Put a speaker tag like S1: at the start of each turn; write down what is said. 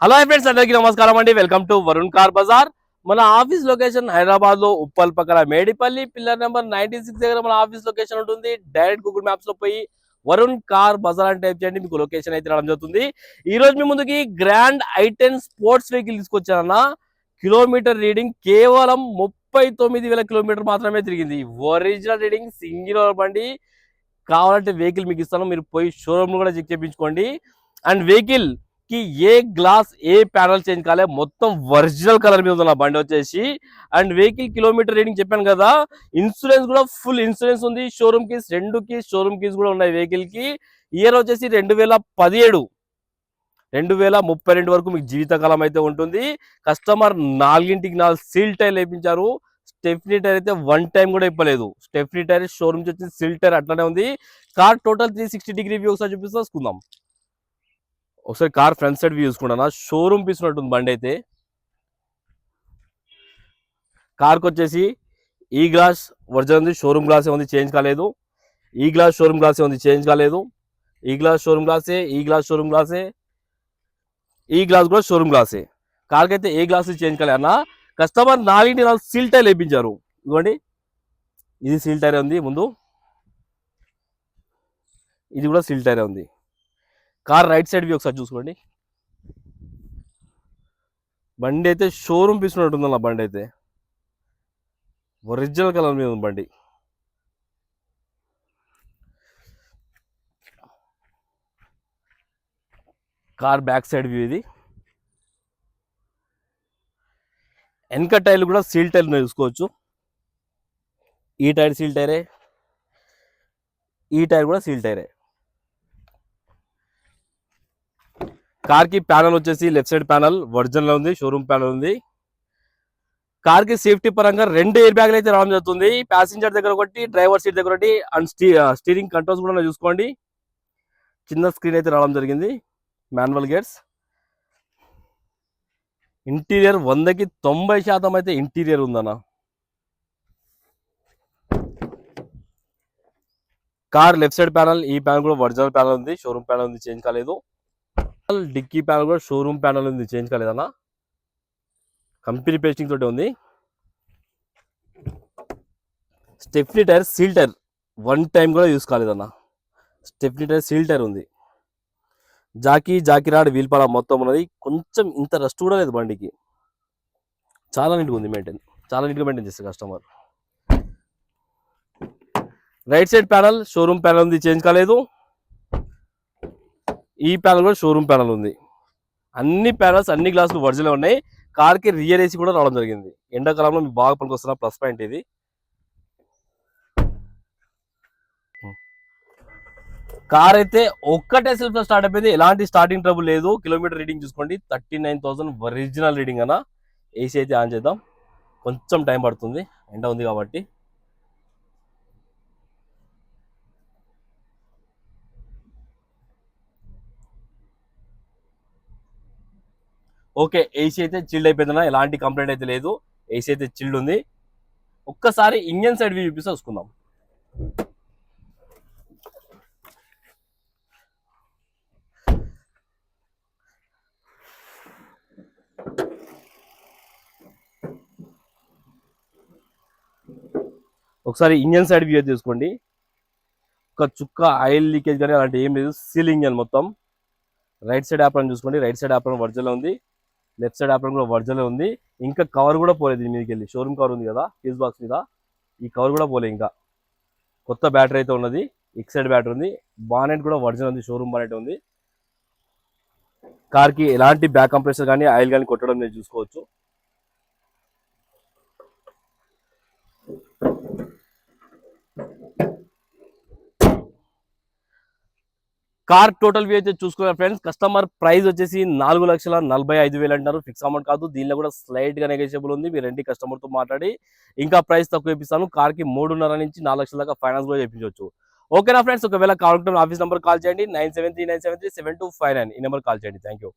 S1: Hello friends, అందరికీ నమస్కారం అండి. Welcome to Varun car Bazaar. మన ఆఫీస్ లొకేషన్ హైదరాబాద్ లో ఉప్పల్ పక్కన మేడిపల్లి పిల్లర్ నెంబర్ 96 దగ్గర మన ఆఫీస్ లొకేషన్ ఉంటుంది. డైరెక్ట్ గూగుల్ మ్యాప్స్ లో పోయి వరుణ్ కార్ బజార్ అని టైప్ చేయండి, మీకు లొకేషన్ అయితే రావడం జరుగుతుంది. ఈ రోజు మీ ముందుకి గ్రాండ్ i10 స్పోర్ట్స్ వెహికల్ తీసుకొచ్చానన్న. కిలోమీటర్ రీడింగ్ కేవలం 39,000 కిలోమీటర్ మాత్రమే తిరిగింది. ఒరిజినల్ రీడింగ్, సింగిల్ ఓనర్ బండి. కావాలంటే వెహికల్ మీకు ఇస్తాను, మీరు పోయి షోరూమ్ కూడా చెక్ చేయించుకోండి. అండ్ వెహికల్ కి ఏ గ్లాస్ ఏ ప్యానల్ చేంజ్ కాలే, మొత్తం ఒరిజినల్ కలర్ మీద ఉన్న బండి వచ్చేసి. అండ్ వెహికల్ కిలోమీటర్ రీడింగ్ చెప్పాను కదా, ఇన్సూరెన్స్ కూడా ఫుల్ ఇన్సూరెన్స్ ఉంది. షోరూమ్ కీస్ 2 షోరూమ్ కీస్ కూడా ఉన్నాయి వెహికల్ కి. ఇయర్ వచ్చేసి 2017, 2032 వరకు మీకు జీవితకాలం అయితే ఉంటుంది. కస్టమర్ 4 సీల్ టైర్ వేయించారు. స్టెఫ్నీ టైర్ అయితే 1 టైం కూడా ఇప్పలేదు. స్టెఫ్నీ టైర్ షోరూమ్ వచ్చి సీల్ టైర్ అట్లానే ఉంది. కార్ టోటల్ 360 డిగ్రీ వ్యూ ఒకసారి చూపిస్తాం. ఒకసారి కార్ ఫ్రంట్ సైడ్ వ్యూ చూసుకుంటానా, షోరూమ్ పీస్ ఉన్నట్టుంది బండి అయితే. కార్కి వచ్చేసి ఈ గ్లాస్ ఒరిజినల్ ఉంది, షోరూమ్ గ్లాస్ ఉంది, చేంజ్ కాలేదు. ఈ గ్లాస్ షోరూమ్ గ్లాస్ ఉంది, చేంజ్ కాలేదు. ఈ గ్లాస్ షోరూమ్ గ్లాసే, ఈ గ్లాస్ షోరూమ్ గ్లాసే, ఈ గ్లాస్ కూడా షోరూమ్ గ్లాసే. కార్కి అయితే ఏ గ్లాస్ చేంజ్ కాలే అన్న. కస్టమర్ 4 సీల్ టైర్ వేయించారు. ఇదిగోండి, ఇది సీల్ టైర్ ఉంది ముందు, ఇది కూడా సీల్ టైర్ ఉంది. కార్ రైట్ సైడ్ వ్యూ ఒకసారి చూసుకోండి. బండి అయితే షోరూమ్ పీస్ ఉన్నట్టుందన్న. బండి అయితే ఒరిజినల్ కలర్ మీద ఉంది బండి. కార్ బ్యాక్ సైడ్ వ్యూ ఇది. వెనక టైర్లు కూడా సీల్ టైర్ చూసుకోవచ్చు. ఈ టైర్ సీల్ టైరే, ఈ టైర్ కూడా సీల్ టైరే. కార్ కి ప్యానల్ వచ్చేసి లెఫ్ట్ సైడ్ ప్యానల్ ఒరిజినల్ ఉంది, షోరూమ్ ప్యానల్ ఉంది. కార్ కి సేఫ్టీ పరంగా 2 ఎయిర్ బ్యాగ్లు అయితే రావడం జరుగుతుంది. ప్యాసింజర్ దగ్గర ఒకటి, డ్రైవర్ సీట్ దగ్గర ఒకటి. అండ్ స్టీరింగ్ కంట్రోల్స్ కూడా చూసుకోండి. చిన్న స్క్రీన్ అయితే రావడం జరిగింది, మాన్యువల్ గేర్స్. ఇంటీరియర్ 100కి 90% అయితే ఇంటీరియర్ ఉందన్న. కార్ లెఫ్ట్ సైడ్ ప్యానల్, ఈ ప్యానల్ కూడా ఒరిజినల్ ప్యానల్ ఉంది, షోరూమ్ ప్యానల్ ఉంది, చేంజ్ కాలేదు. డిక్కీ ప్యానల్ కూడా షోరూమ్ ప్యానల్ ఉంది, చేంజ్ కాలేదన్న. కంపెనీ పేస్టింగ్ తోటి ఉంది. Stepney tyre seal tyre 1 time కూడా యూస్ కాలేదన్న. స్టెఫ్నీ టైర్ సీల్ టైర్ ఉంది. జాకీ రాడ్ వీల్ పాల మొత్తం ఉన్నది. కొంచెం ఇంత రస్ట్ కూడా లేదు బండికి. చాలా నీట్గా ఉంది, చాలా నీట్గా మెయింటైన్ చేస్తారు customer. Right side panel showroom panel ఉంది, చేంజ్ కాలేదు. ఈ ప్యానల్ కూడా షోరూమ్ ప్యానల్ ఉంది. అన్ని ప్యానల్స్, అన్ని గ్లాసులు ఒరిజినల్ ఉన్నాయి. కార్కి రియర్ ఏసీ కూడా రావడం జరిగింది. ఎండాకాలంలో మీకు బాగా పనికొస్తున్న ప్లస్ పాయింట్ ఇది. కార్ అయితే ఒక్కటే సెల్ఫ్ లో స్టార్ట్ అయిపోయింది, ఎలాంటి స్టార్టింగ్ ట్రబుల్ లేదు. కిలోమీటర్ రీడింగ్ చూసుకోండి, 39,000 ఒరిజినల్ రీడింగ్ అన్న. ఏసీ అయితే ఆన్ చేద్దాం, కొంచెం టైం పడుతుంది, ఎండ ఉంది కాబట్టి. ఓకే, ఏసీ అయితే చిల్డ్ అయిపోయిందన్న, ఎలాంటి కంప్లైంట్ అయితే లేదు. ఏసీ అయితే చిల్డ్ ఉంది. ఒక్కసారి ఇంజన్ సైడ్ వ్యూ చూపిస్తే చూసుకుందాం. ఒకసారి ఇంజన్ సైడ్ వ్యూ తీసుకోండి. ఒక చుక్క ఆయిల్ లీకేజ్ కానీ అలాంటి ఏం లేదు, సీల్ ఇంజన్ మొత్తం. రైట్ సైడ్ యాప్రాన్ చూసుకోండి, రైట్ సైడ్ యాప్రాన్ ఒరిజినల్ ఉంది, లెఫ్ట్ సైడ్ యాప్రాన్ కూడా ఒరిజినల్ ఉంది. ఇంకా కవర్ కూడా పోలేదు మీదకి వెళ్ళి, షోరూమ్ కవర్ ఉంది కదా ఫీజ్ బాక్స్ మీద, ఈ కవర్ కూడా పోలేదు. ఇంకా కొత్త బ్యాటరీ అయితే ఉన్నది, ఎక్సైడ్ బ్యాటరీ ఉంది. బానెట్ కూడా ఒరిజినల్ ఉంది, షోరూమ్ బానెట్ ఉంది. కార్కి ఎలాంటి బ్యాక్ కంప్రెసర్ కానీ ఆయిల్ కానీ కొట్టడం నేను చూసుకోవచ్చు. కార్ టోటల్ వ్యూ అయితే చూసుకున్నారు ఫ్రెండ్స్. కస్టమర్ ప్రైస్ వచ్చేసి 4,45,000 అంటారు, ఫిక్స్ అమౌంట్ కాదు. దీనిలో కూడా స్లైట్ గా నెగోషియబుల్ ఉంది. మీరు రెండి కస్టమర్ తో మాట్లాడి ఇంకా ప్రైస్ తక్కువ ఇప్పిస్తాను. కార్ కి 3.5 నుంచి 4 లక్షల దాకా ఫైనాన్స్ కూడా చేయించవచ్చు. ఓకేనా ఫ్రెండ్స్, ఒకవేళ కావాలంటే ఆఫీస్ నెంబర్ కాల్ చేయండి, 9739737259. ఈ నెంబర్ కాల్ చేయండి. Thank you.